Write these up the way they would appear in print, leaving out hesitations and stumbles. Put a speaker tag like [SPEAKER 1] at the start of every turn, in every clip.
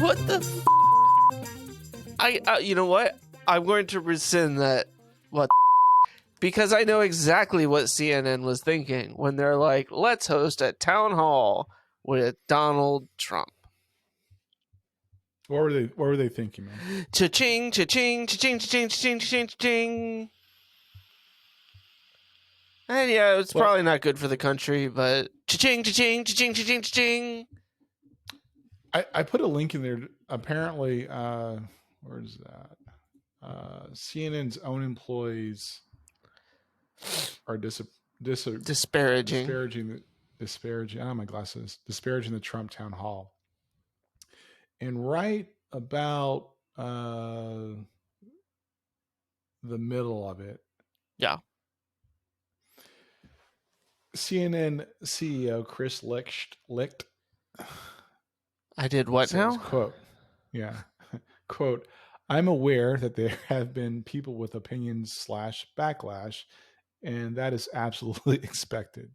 [SPEAKER 1] What the you know what? I'm going to rescind that. What because I know exactly what CNN was thinking when they're like, let's host a town hall with Donald Trump.
[SPEAKER 2] What were they thinking, man?
[SPEAKER 1] Cha-ching, cha-ching, cha-ching, cha-ching, cha-ching, cha-ching, cha-ching. And yeah, it's probably not good for the country, but cha-ching, cha-ching, cha-ching, cha-ching, cha-ching.
[SPEAKER 2] I put a link in there. Apparently, where is that? CNN's own employees are disparaging. Oh, my glasses. Disparaging the Trump town hall. And right about the middle of it.
[SPEAKER 1] Yeah.
[SPEAKER 2] CNN CEO Chris Licht.
[SPEAKER 1] I did what
[SPEAKER 2] says,
[SPEAKER 1] now?
[SPEAKER 2] Quote. Yeah. Quote. I'm aware that there have been people with opinions / backlash, and that is absolutely expected.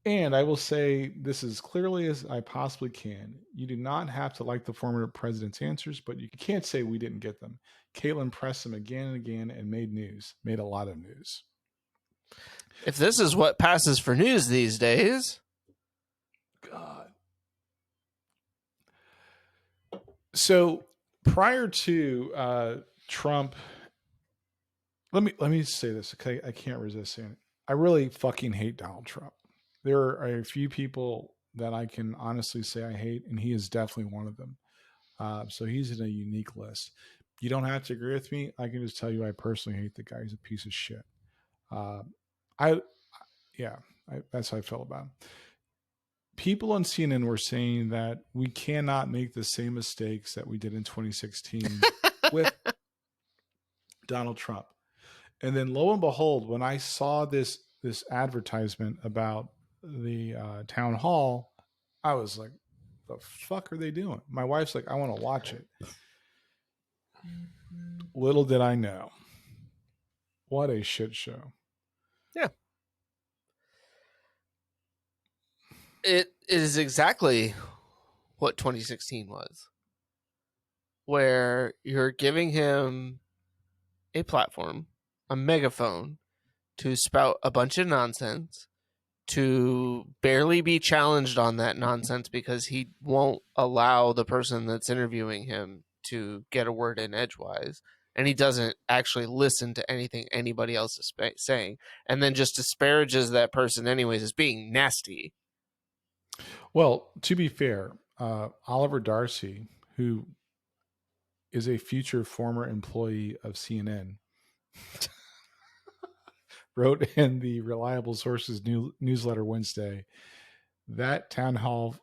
[SPEAKER 2] And I will say this as clearly as I possibly can. You do not have to like the former president's answers, but you can't say we didn't get them. Caitlin pressed them again and again and made a lot of news.
[SPEAKER 1] If this is what passes for news these days.
[SPEAKER 2] God. So prior to Trump, let me say this, okay? I can't resist saying it. I really fucking hate Donald Trump. There are a few people that I can honestly say I hate, and he is definitely one of them. So he's in a unique list. You don't have to agree with me. I can just tell you I personally hate the guy. He's a piece of shit. That's how I felt about him. People on CNN were saying that we cannot make the same mistakes that we did in 2016 with Donald Trump. And then lo and behold, when I saw this advertisement about the town hall, I was like, the fuck are they doing? My wife's like, I want to watch it. Little did I know. What a shit show.
[SPEAKER 1] Yeah. It is exactly what 2016 was, where you're giving him a platform, a megaphone, to spout a bunch of nonsense, to barely be challenged on that nonsense because he won't allow the person that's interviewing him to get a word in edgewise. And he doesn't actually listen to anything anybody else is saying, and then just disparages that person anyways as being nasty.
[SPEAKER 2] Well, to be fair, Oliver Darcy, who is a future former employee of CNN, wrote in the Reliable Sources newsletter Wednesday, that town hall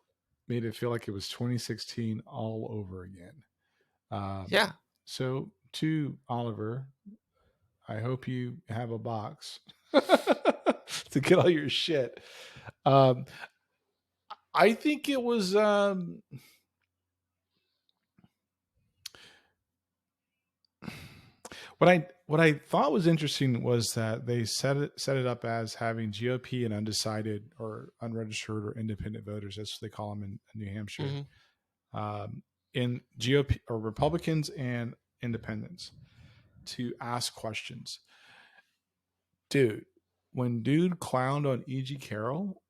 [SPEAKER 2] made it feel like it was 2016 all over again.
[SPEAKER 1] Yeah.
[SPEAKER 2] So to Oliver, I hope you have a box to get all your shit. I think it was what I thought was interesting was that they set it up as having GOP and undecided or unregistered or independent voters, as they call them in New Hampshire, in GOP or Republicans and independents, to ask questions. Dude, when dude clowned on E.G. Carroll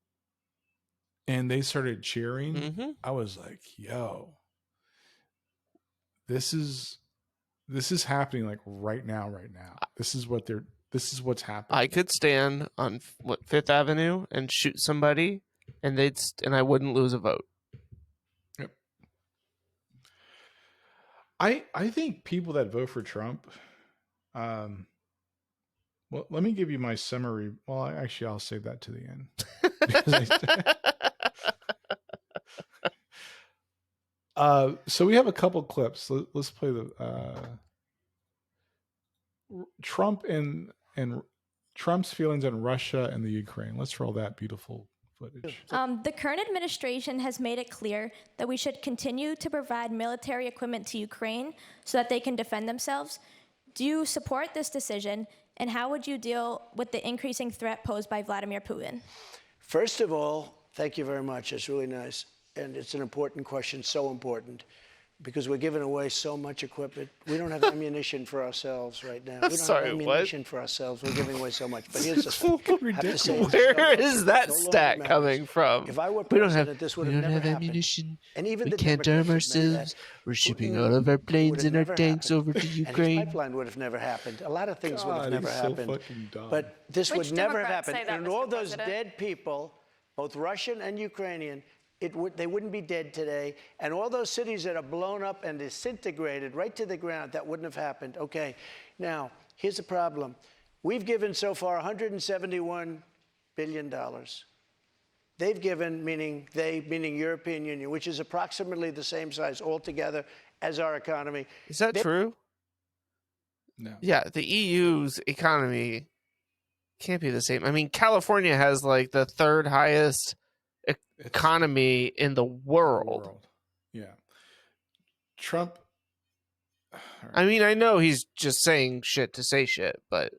[SPEAKER 2] and they started cheering, I was like, yo, this is happening like right now. This is what's happening.
[SPEAKER 1] I could stand on Fifth Avenue and shoot somebody, and I wouldn't lose a vote.
[SPEAKER 2] Yep. I think people that vote for Trump, well, let me give you my summary. Well, actually, I'll save that to the end. So we have a couple clips. Let's play the Trump and Trump's feelings on Russia and the Ukraine. Let's roll that beautiful footage.
[SPEAKER 3] The current administration has made it clear that we should continue to provide military equipment to Ukraine so that they can defend themselves. Do you support this decision, and how would you deal with the increasing threat posed by Vladimir Putin?
[SPEAKER 4] First of all, thank you very much. It's really nice. and it's an important question, so important, because we're giving away so much equipment. We don't have ammunition for ourselves right now. We don't
[SPEAKER 1] Sorry,
[SPEAKER 4] have
[SPEAKER 1] what?
[SPEAKER 4] ammunition for ourselves. We're giving away so much. But here's the thing.
[SPEAKER 2] fucking
[SPEAKER 4] I have to say,
[SPEAKER 2] ridiculous.
[SPEAKER 1] Where is that
[SPEAKER 4] no longer
[SPEAKER 1] stat
[SPEAKER 4] matters.
[SPEAKER 1] coming from?
[SPEAKER 4] If I were
[SPEAKER 1] We don't
[SPEAKER 4] president,
[SPEAKER 1] have,
[SPEAKER 4] this
[SPEAKER 1] we
[SPEAKER 4] would
[SPEAKER 1] don't
[SPEAKER 4] have never
[SPEAKER 1] have
[SPEAKER 4] happened.
[SPEAKER 1] ammunition.
[SPEAKER 4] And even
[SPEAKER 1] We
[SPEAKER 4] the
[SPEAKER 1] can't
[SPEAKER 4] Democrats
[SPEAKER 1] arm
[SPEAKER 4] admit
[SPEAKER 1] ourselves.
[SPEAKER 4] that.
[SPEAKER 1] We're shipping
[SPEAKER 4] Putin
[SPEAKER 1] all of our
[SPEAKER 4] would
[SPEAKER 1] planes
[SPEAKER 4] have
[SPEAKER 1] and our
[SPEAKER 4] never
[SPEAKER 1] tanks
[SPEAKER 4] happened.
[SPEAKER 1] over to
[SPEAKER 4] And his
[SPEAKER 1] Ukraine.
[SPEAKER 4] pipeline would have never happened. A lot of things would have
[SPEAKER 2] God,
[SPEAKER 4] never
[SPEAKER 2] he's so
[SPEAKER 4] happened.
[SPEAKER 2] fucking dumb.
[SPEAKER 4] But this
[SPEAKER 5] Which
[SPEAKER 4] would never
[SPEAKER 5] Democrats
[SPEAKER 4] happen.
[SPEAKER 5] say that,
[SPEAKER 4] And
[SPEAKER 5] Mr.
[SPEAKER 4] all those
[SPEAKER 5] President?
[SPEAKER 4] dead people, both Russian and Ukrainian, they wouldn't be dead today. And all those cities that are blown up and disintegrated right to the ground, that wouldn't have happened. Okay, now, here's the problem. We've given so far $171 billion. They've given, meaning European Union, which is approximately the same size altogether as our economy.
[SPEAKER 1] Is that true?
[SPEAKER 2] No.
[SPEAKER 1] Yeah, the EU's economy can't be the same. I mean, California has like the third highest economy in the world.
[SPEAKER 2] Yeah. Trump.
[SPEAKER 1] I mean, I know he's just saying shit to say shit, but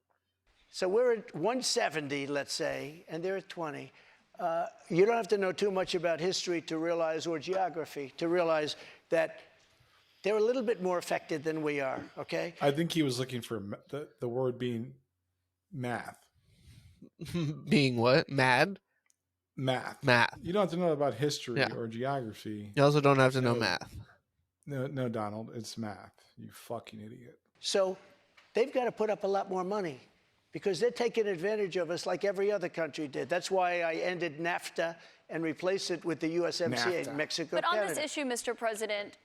[SPEAKER 4] So we're at 170, let's say, and they're at 20. You don't have to know too much about history to realize, or geography, to realize that they're a little bit more affected than we are, okay?
[SPEAKER 2] I think he was looking for the word being math.
[SPEAKER 1] being what? Math.
[SPEAKER 2] Math. You don't have to know about history
[SPEAKER 1] Yeah.
[SPEAKER 2] or geography.
[SPEAKER 1] You also don't have to know
[SPEAKER 2] No.
[SPEAKER 1] math.
[SPEAKER 2] No, Donald, it's math. You fucking idiot.
[SPEAKER 4] So they've got to put up a lot more money because they're taking advantage of us like every other country did. That's why I ended NAFTA and replaced it with the USMCA,
[SPEAKER 2] NAFTA.
[SPEAKER 4] Mexico,
[SPEAKER 5] But on
[SPEAKER 4] Canada.
[SPEAKER 5] this issue, Mr. President,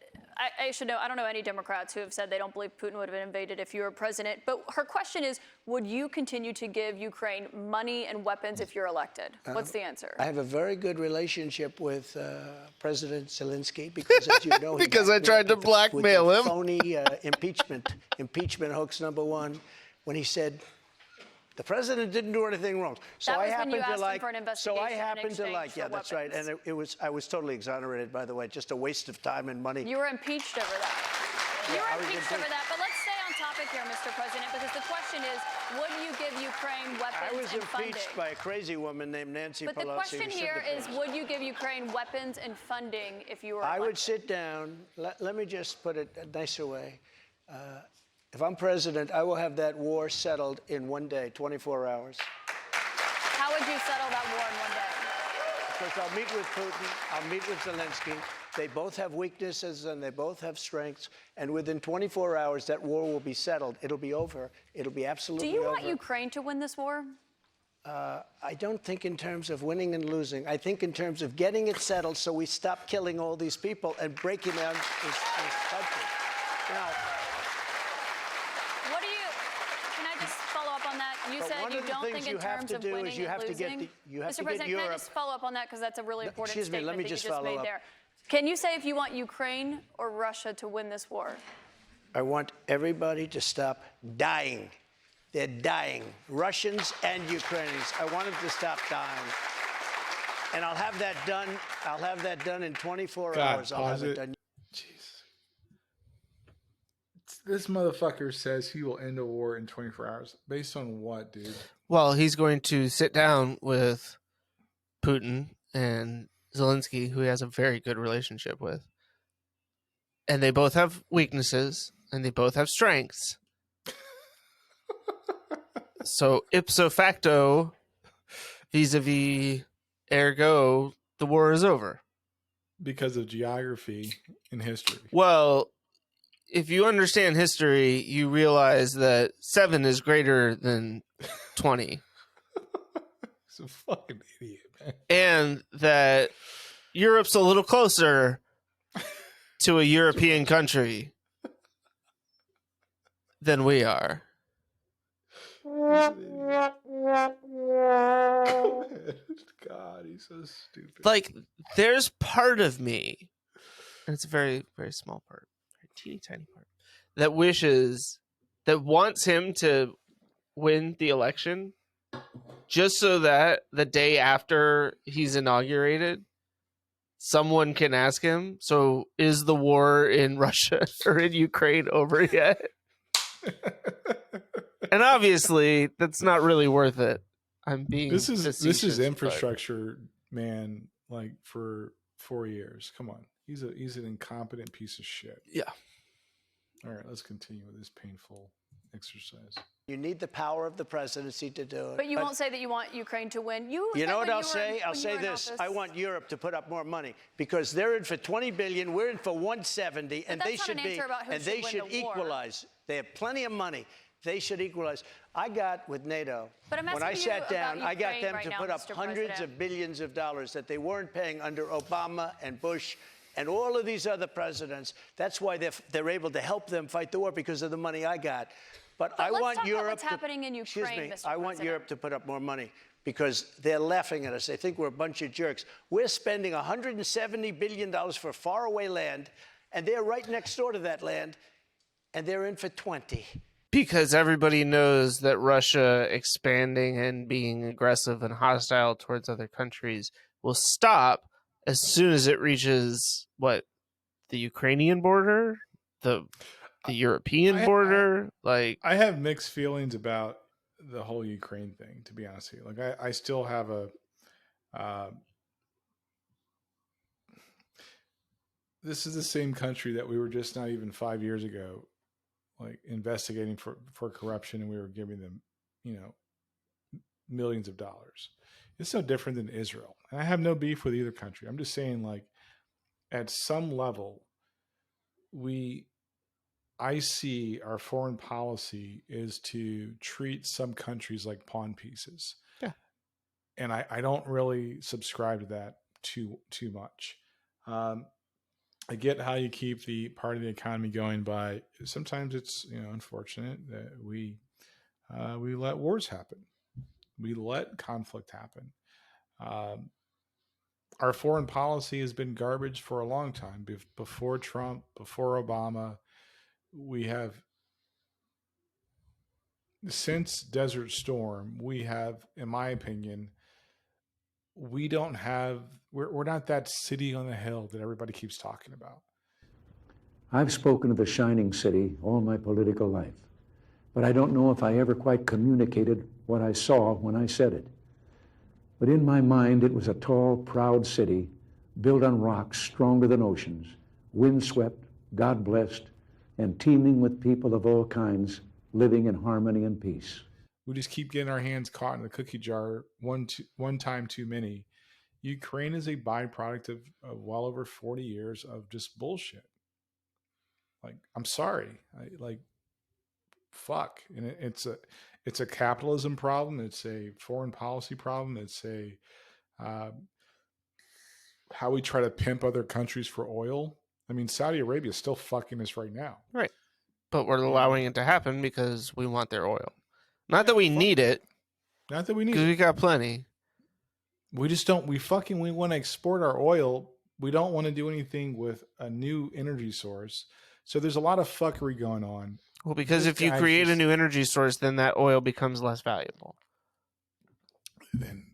[SPEAKER 5] I should know, I don't know any Democrats who have said they don't believe Putin would have invaded if you were president. But her question is, would you continue to give Ukraine money and weapons if you're elected? What's the answer?
[SPEAKER 4] I have a very good relationship with President Zelensky because, as you know, he
[SPEAKER 1] Because I
[SPEAKER 4] backed me
[SPEAKER 1] tried
[SPEAKER 4] up
[SPEAKER 1] to
[SPEAKER 4] with the
[SPEAKER 1] blackmail him.
[SPEAKER 4] Phony impeachment hoax number one, when he said the president didn't do anything wrong. So
[SPEAKER 5] That
[SPEAKER 4] I
[SPEAKER 5] was when
[SPEAKER 4] happened
[SPEAKER 5] you
[SPEAKER 4] to
[SPEAKER 5] asked him
[SPEAKER 4] like.
[SPEAKER 5] for an
[SPEAKER 4] So I
[SPEAKER 5] investigation in
[SPEAKER 4] happened to
[SPEAKER 5] exchange
[SPEAKER 4] like.
[SPEAKER 5] for
[SPEAKER 4] Yeah, that's right.
[SPEAKER 5] weapons.
[SPEAKER 4] And I was totally exonerated, by the way. Just a waste of time and money.
[SPEAKER 5] You were impeached over that. You
[SPEAKER 4] I
[SPEAKER 5] were
[SPEAKER 4] was
[SPEAKER 5] impeached over
[SPEAKER 4] impeached.
[SPEAKER 5] that. But let's stay on topic here, Mr. President, because the question is, would you give Ukraine weapons
[SPEAKER 4] I was
[SPEAKER 5] and
[SPEAKER 4] impeached
[SPEAKER 5] funding?
[SPEAKER 4] by a crazy woman named Nancy
[SPEAKER 5] But the
[SPEAKER 4] Pelosi.
[SPEAKER 5] question
[SPEAKER 4] who said
[SPEAKER 5] here
[SPEAKER 4] the
[SPEAKER 5] is,
[SPEAKER 4] things.
[SPEAKER 5] would you give Ukraine weapons and funding if you were
[SPEAKER 4] I would
[SPEAKER 5] elected?
[SPEAKER 4] sit down. Let me just put it a nicer way. If I'm president, I will have that war settled in one day, 24 hours.
[SPEAKER 5] How would you settle that war in one day?
[SPEAKER 4] Because I'll meet with Putin, I'll meet with Zelensky. They both have weaknesses and they both have strengths. And within 24 hours, that war will be settled. It'll be over. It'll be
[SPEAKER 5] Do
[SPEAKER 4] absolutely
[SPEAKER 5] you
[SPEAKER 4] over.
[SPEAKER 5] want Ukraine to win this war?
[SPEAKER 4] I don't think in terms of winning and losing. I think in terms of getting it settled so we stop killing all these people and breaking down this country. Now,
[SPEAKER 5] What do you? Can I just follow up on that? You
[SPEAKER 4] But
[SPEAKER 5] said
[SPEAKER 4] one
[SPEAKER 5] you
[SPEAKER 4] of the
[SPEAKER 5] don't
[SPEAKER 4] things
[SPEAKER 5] think
[SPEAKER 4] you
[SPEAKER 5] in
[SPEAKER 4] have
[SPEAKER 5] terms
[SPEAKER 4] to
[SPEAKER 5] of
[SPEAKER 4] do is
[SPEAKER 5] winning
[SPEAKER 4] you have
[SPEAKER 5] and
[SPEAKER 4] to get
[SPEAKER 5] losing.
[SPEAKER 4] you have
[SPEAKER 5] Mr.
[SPEAKER 4] to get
[SPEAKER 5] President, can I
[SPEAKER 4] Europe.
[SPEAKER 5] just follow up on that because that's a really important
[SPEAKER 4] Excuse me,
[SPEAKER 5] statement
[SPEAKER 4] let me
[SPEAKER 5] that
[SPEAKER 4] just
[SPEAKER 5] you just
[SPEAKER 4] follow
[SPEAKER 5] made
[SPEAKER 4] up.
[SPEAKER 5] there. Can you say if you want Ukraine or Russia to win this war?
[SPEAKER 4] I want everybody to stop dying. They're dying, Russians and Ukrainians. I want them to stop dying. And I'll have that done. I'll have that done in 24
[SPEAKER 2] God,
[SPEAKER 4] hours. I'll
[SPEAKER 2] pause
[SPEAKER 4] have it
[SPEAKER 2] it.
[SPEAKER 4] done.
[SPEAKER 2] Jeez. This motherfucker says he will end a war in 24 hours. Based on what, dude?
[SPEAKER 1] Well, he's going to sit down with Putin and Zelensky, who he has a very good relationship with. And they both have weaknesses and they both have strengths. So ipso facto, vis-a-vis, ergo, the war is over.
[SPEAKER 2] Because of geography and history.
[SPEAKER 1] Well, if you understand history, you realize that 7 is greater than 20.
[SPEAKER 2] He's a fucking idiot, man.
[SPEAKER 1] And that Europe's a little closer to a European country than we are.
[SPEAKER 2] God, he's so stupid.
[SPEAKER 1] Like, there's part of me, and it's a very, very small part, very teeny tiny part, that wants him to win the election just so that the day after he's inaugurated, someone can ask him, so is the war in Russia or in Ukraine over yet? And obviously, that's not really worth it. I'm being
[SPEAKER 2] This is
[SPEAKER 1] facetious, but
[SPEAKER 2] infrastructure, man. Like for 4 years. Come on. He's an incompetent piece of shit.
[SPEAKER 1] Yeah.
[SPEAKER 2] All right, let's continue with this painful exercise.
[SPEAKER 4] You need the power of the presidency to do it.
[SPEAKER 5] But you won't say that you want Ukraine to win.
[SPEAKER 4] You know what I'll say? I'll say this. I want Europe to put up more money because they're in for 20 billion. We're in for 170, and they should be. And they should equalize. They have plenty of money. They should equalize. I got with NATO. When I sat down, I got them to put up hundreds of billions of dollars that they weren't paying under Obama and Bush and all of these other presidents. That's why they're able to help them fight the war, because of the money I got. But I want Europe. What's
[SPEAKER 5] happening in Ukraine,
[SPEAKER 4] excuse me,
[SPEAKER 5] Mr.
[SPEAKER 4] I want Europe to put up more money because they're laughing at us. They think we're a bunch of jerks. We're spending $170 billion for faraway land, and they're right next door to that land, and they're in for 20.
[SPEAKER 1] Because everybody knows that Russia expanding and being aggressive and hostile towards other countries will stop as soon as it reaches the Ukrainian border, the European border. I
[SPEAKER 2] have mixed feelings about the whole Ukraine thing, to be honest with you. Like I still have this is the same country that we were just not even 5 years ago investigating for corruption, and we were giving them, millions of dollars. It's no different than Israel. And I have no beef with either country. I'm just saying, at some level, I see our foreign policy is to treat some countries like pawn pieces.
[SPEAKER 1] Yeah.
[SPEAKER 2] And I don't really subscribe to that too much. I get how you keep the part of the economy going by, sometimes it's, unfortunate that we let wars happen. We let conflict happen. Our foreign policy has been garbage for a long time. Before Trump, before Obama, we have, since Desert Storm, we have, in my opinion, we're not that city on the hill that everybody keeps talking about.
[SPEAKER 6] I've spoken of the shining city all my political life, but I don't know if I ever quite communicated what I saw when I said it. But in my mind, it was a tall, proud city built on rocks stronger than oceans, windswept, God-blessed, and teeming with people of all kinds living in harmony and peace.
[SPEAKER 2] We just keep getting our hands caught in the cookie jar one time too many. Ukraine is a byproduct of well over 40 years of just bullshit. I'm sorry. Fuck. And it's a capitalism problem. It's a foreign policy problem. It's a how we try to pimp other countries for oil. I mean, Saudi Arabia is still fucking us right now.
[SPEAKER 1] Right. But we're allowing it to happen because we want their oil. Not that we need it.
[SPEAKER 2] Not that we need it.
[SPEAKER 1] Because we got plenty.
[SPEAKER 2] We just don't. We want to export our oil. We don't want to do anything with a new energy source. So there's a lot of fuckery going on.
[SPEAKER 1] Well, because if you create a new energy source, then that oil becomes less valuable.
[SPEAKER 2] Then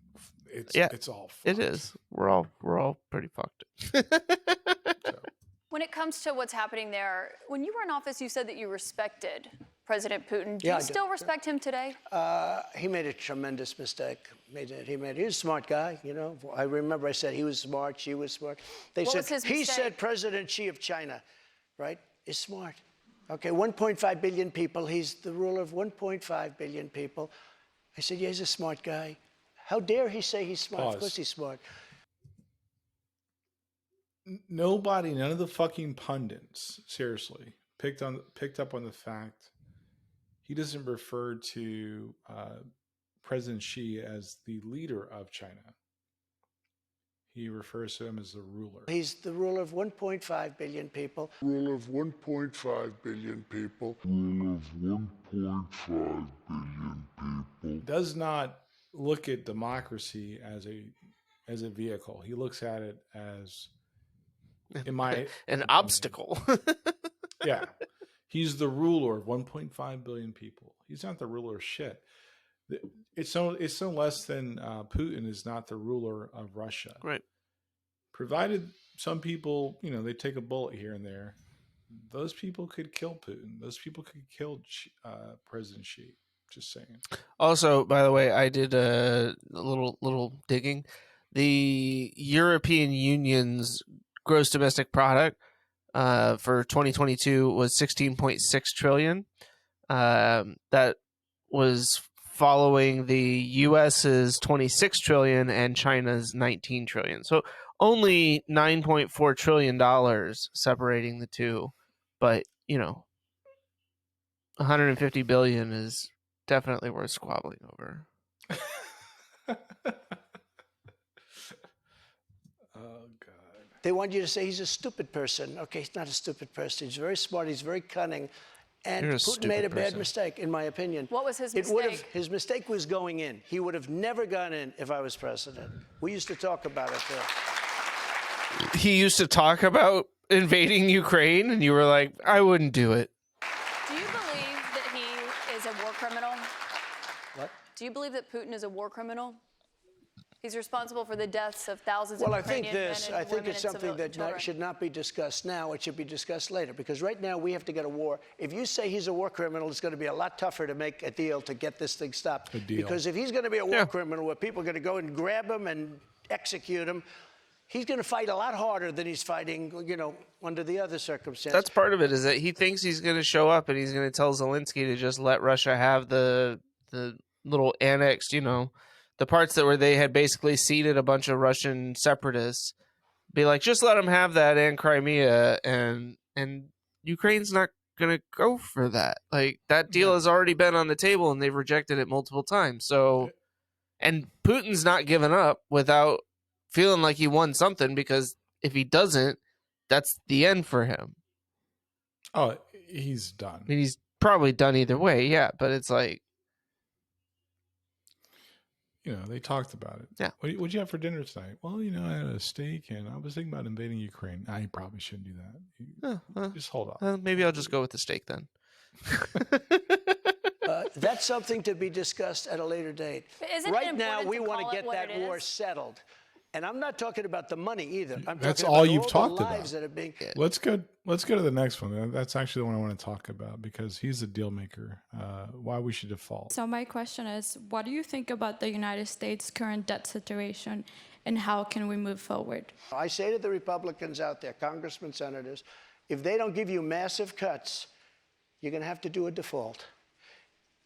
[SPEAKER 2] it's all fucked.
[SPEAKER 1] It is. We're all pretty fucked.
[SPEAKER 5] When it comes to what's happening there, when you were in office, you said that you respected President Putin. Do you still respect him today?
[SPEAKER 4] He made a tremendous mistake. He was a smart guy, I remember I said he was smart, she was smart. He said President Xi of China, right, is smart. Okay, 1.5 billion people. He's the ruler of 1.5 billion people. I said, yeah, he's a smart guy. How dare he say he's smart?
[SPEAKER 2] Pause.
[SPEAKER 4] Of course he's smart.
[SPEAKER 2] None of the fucking pundits, seriously, picked up on the fact he doesn't refer to President Xi as the leader of China. He refers to him as the ruler.
[SPEAKER 4] He's the ruler of 1.5 billion people.
[SPEAKER 7] Ruler of 1.5 billion people. Ruler of 1.5 billion people.
[SPEAKER 2] Does not look at democracy as a vehicle. He looks at it as
[SPEAKER 1] an obstacle.
[SPEAKER 2] Yeah. He's the ruler of 1.5 billion people. He's not the ruler of shit. It's no less than Putin is not the ruler of Russia.
[SPEAKER 1] Right.
[SPEAKER 2] Provided some people, they take a bullet here and there, those people could kill Putin. Those people could kill President Xi. Just saying.
[SPEAKER 1] Also, by the way, I did a little digging. the European Union's gross domestic product for 2022 was 16.6 trillion. That was following the US's 26 trillion and China's 19 trillion. So only $9.4 trillion separating the two. But, 150 billion is definitely worth squabbling over.
[SPEAKER 2] Oh, God.
[SPEAKER 4] They want you to say he's a stupid person. Okay, he's not a stupid person. He's very smart. He's very cunning. And Putin made a bad mistake, in my opinion.
[SPEAKER 5] What was his mistake?
[SPEAKER 4] His mistake was going in. He would have never gone in if I was president. We used to talk about it there.
[SPEAKER 1] He used to talk about invading Ukraine, and you were like, I wouldn't do it.
[SPEAKER 5] Do you believe that he is a war criminal?
[SPEAKER 4] What?
[SPEAKER 5] Do you believe that Putin is a war criminal? He's responsible for the deaths of thousands
[SPEAKER 4] Well,
[SPEAKER 5] of
[SPEAKER 4] I think
[SPEAKER 5] Ukrainian men
[SPEAKER 4] this.
[SPEAKER 5] and
[SPEAKER 4] I think
[SPEAKER 5] women
[SPEAKER 4] it's
[SPEAKER 5] and
[SPEAKER 4] something that
[SPEAKER 5] children.
[SPEAKER 4] should not be discussed now. It should be discussed later. Because right now we have to get a war. If you say he's a war criminal, it's going to be a lot tougher to make a deal to get this thing stopped.
[SPEAKER 2] A deal.
[SPEAKER 4] Because if he's going to be a war criminal where people are going to go and grab him and execute him, he's going to fight a lot harder than he's fighting, under the other circumstances.
[SPEAKER 1] That's part of it, is that he thinks he's going to show up and he's going to tell Zelensky to just let Russia have the little annexed, the parts where they had basically ceded a bunch of Russian separatists. Be like, just let them have that and Crimea, and Ukraine's not going to go for that. Like, that deal has already been on the table and they've rejected it multiple times. So, and Putin's not giving up without feeling like he won something, because if he doesn't, that's the end for him.
[SPEAKER 2] Oh, he's done.
[SPEAKER 1] I mean, he's probably done either way, yeah, but it's like,
[SPEAKER 2] they talked about it.
[SPEAKER 1] Yeah.
[SPEAKER 2] What'd you have for dinner tonight? Well, I had a steak and I was thinking about invading Ukraine. I probably shouldn't do that. Just hold on.
[SPEAKER 1] Maybe I'll just go with the steak then.
[SPEAKER 4] That's something to be discussed at a later date.
[SPEAKER 5] Isn't it
[SPEAKER 4] right now,
[SPEAKER 5] important
[SPEAKER 4] we
[SPEAKER 5] to
[SPEAKER 4] want
[SPEAKER 5] call
[SPEAKER 4] to
[SPEAKER 5] it
[SPEAKER 4] get
[SPEAKER 5] what
[SPEAKER 4] that
[SPEAKER 5] it
[SPEAKER 4] war
[SPEAKER 5] is?
[SPEAKER 4] settled. And I'm not talking about the money either. I'm
[SPEAKER 2] That's
[SPEAKER 4] talking
[SPEAKER 2] all
[SPEAKER 4] about
[SPEAKER 2] you've
[SPEAKER 4] all
[SPEAKER 2] talked
[SPEAKER 4] the
[SPEAKER 2] about.
[SPEAKER 4] lives that are being.
[SPEAKER 2] Let's go to the next one. That's actually the one I want to talk about because he's the deal maker. Why we should default.
[SPEAKER 8] So my question is, what do you think about the United States' current debt situation, and how can we move forward?
[SPEAKER 4] I say to the Republicans out there, congressmen, senators, if they don't give you massive cuts, you're going to have to do a default.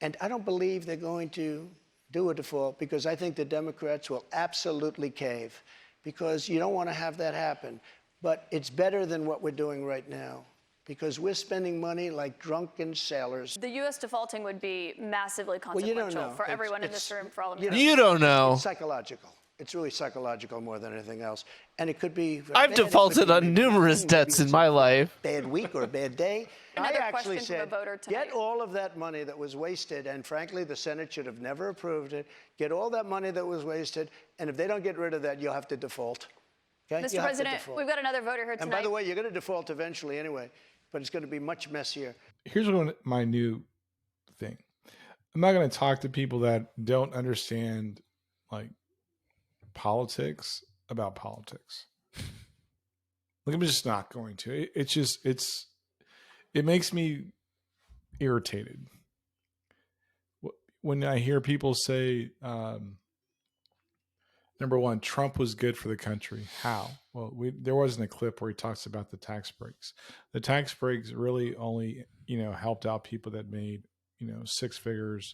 [SPEAKER 4] And I don't believe they're going to do a default, because I think the Democrats will absolutely cave, because you don't want to have that happen. But it's better than what we're doing right now, because we're spending money like drunken sailors.
[SPEAKER 5] The U.S. defaulting would be massively
[SPEAKER 4] Well, you
[SPEAKER 5] consequential
[SPEAKER 4] don't know.
[SPEAKER 5] for everyone in this room, for all of
[SPEAKER 1] You don't know.
[SPEAKER 4] It's psychological. It's really psychological more than anything else. And it could be...
[SPEAKER 1] I've defaulted on numerous debts in my life.
[SPEAKER 4] Bad week or a bad day.
[SPEAKER 5] Another
[SPEAKER 4] I actually
[SPEAKER 5] question from a
[SPEAKER 4] said,
[SPEAKER 5] voter tonight.
[SPEAKER 4] get all of that money that was wasted, and frankly, the Senate should have never approved it. Get all that money that was wasted, and if they don't get rid of that, you'll have to default. Okay?
[SPEAKER 5] Mr. President, we've got another voter here tonight.
[SPEAKER 4] And by the way, you're going to default eventually anyway, but it's going to be much messier.
[SPEAKER 2] Here's my new thing. I'm not going to talk to people that don't understand, like, politics about politics. Like, I'm just not going to. It makes me irritated when I hear people say, number one, Trump was good for the country. How? Well, there wasn't a clip where he talks about the tax breaks. The tax breaks really only, helped out people that made, six figures.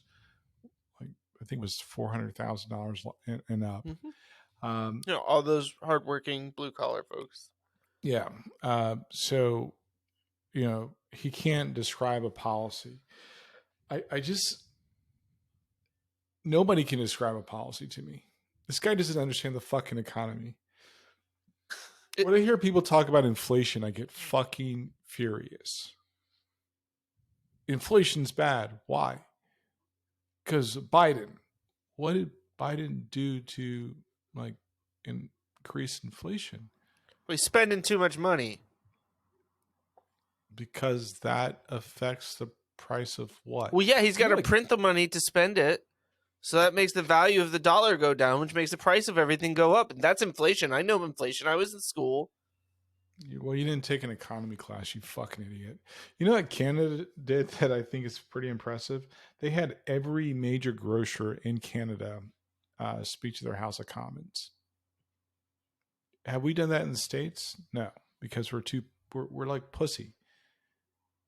[SPEAKER 2] Like, I think it was $400,000 and up.
[SPEAKER 1] Mm-hmm. All those hardworking blue collar folks.
[SPEAKER 2] Yeah. So, he can't describe a policy. Nobody can describe a policy to me. This guy doesn't understand the fucking economy. When I hear people talk about inflation, I get fucking furious. Inflation's bad. Why? Because Biden. What did Biden do to, like, increase inflation?
[SPEAKER 1] Well, he's spending too much money.
[SPEAKER 2] Because that affects the price of what?
[SPEAKER 1] Well, yeah, he's got to print the money to spend it. So that makes the value of the dollar go down, which makes the price of everything go up. And that's inflation. I know inflation. I was in school.
[SPEAKER 2] Well, you didn't take an economy class, you fucking idiot. You know what Canada did that I think is pretty impressive? They had every major grocer in Canada speak to their House of Commons. Have we done that in the States? No, because we're like pussy.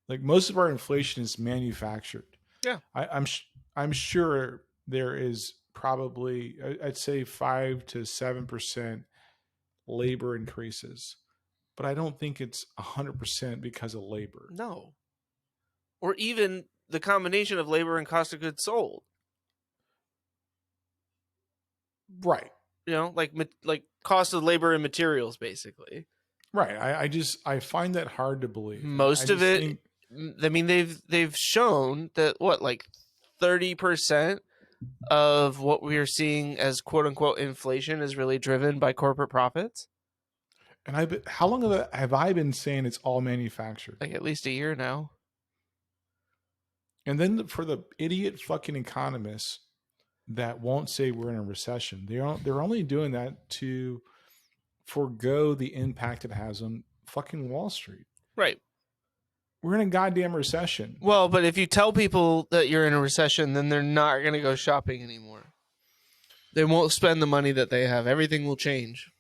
[SPEAKER 2] Like most of our inflation is manufactured.
[SPEAKER 1] Yeah.
[SPEAKER 2] I'm sure there is probably, I'd say 5 to 7% labor increases, but I don't think it's 100% because of labor.
[SPEAKER 1] No. Or even the combination of labor and cost of goods sold.
[SPEAKER 2] Right.
[SPEAKER 1] You know, like cost of labor and materials, basically.
[SPEAKER 2] Right. I find that hard to believe.
[SPEAKER 1] Most of it, I mean, they've shown that like 30% of what we are seeing as quote unquote inflation is really driven by corporate profits.
[SPEAKER 2] And how long have I been saying it's all manufactured?
[SPEAKER 1] Like at least a year now.
[SPEAKER 2] And then for the idiot fucking economists that won't say we're in a recession, they're only doing that to forego the impact it has on fucking Wall Street.
[SPEAKER 1] Right.
[SPEAKER 2] We're in a goddamn recession.
[SPEAKER 1] Well, but if you tell people that you're in a recession, then they're not going to go shopping anymore. They won't spend the money that they have. Everything will change.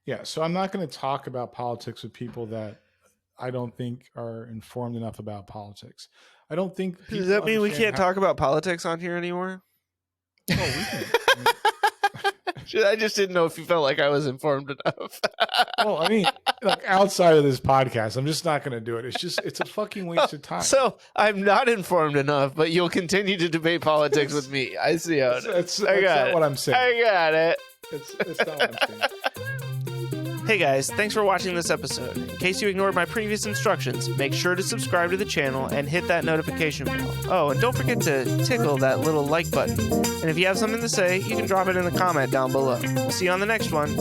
[SPEAKER 2] Yeah, so I'm not going to talk about politics with people that I don't think are informed enough about politics. I don't think.
[SPEAKER 1] Does that mean we can't talk about politics on here anymore?
[SPEAKER 2] Oh, we can.
[SPEAKER 1] I just didn't know if you felt like I was informed enough.
[SPEAKER 2] Well, I mean, like outside of this podcast, I'm just not going to do it. It's a fucking waste of time.
[SPEAKER 1] So I'm not informed enough, but you'll continue to debate politics with me. I see how it is.
[SPEAKER 2] That's not what I'm saying.
[SPEAKER 1] I got it.
[SPEAKER 2] It's not what I'm saying.
[SPEAKER 1] Hey guys, thanks for watching this episode. In case you ignored my previous instructions, make sure to subscribe to the channel and hit that notification bell. Oh, and don't forget to tickle that little like button. And if you have something to say, you can drop it in the comment down below. See you on the next one.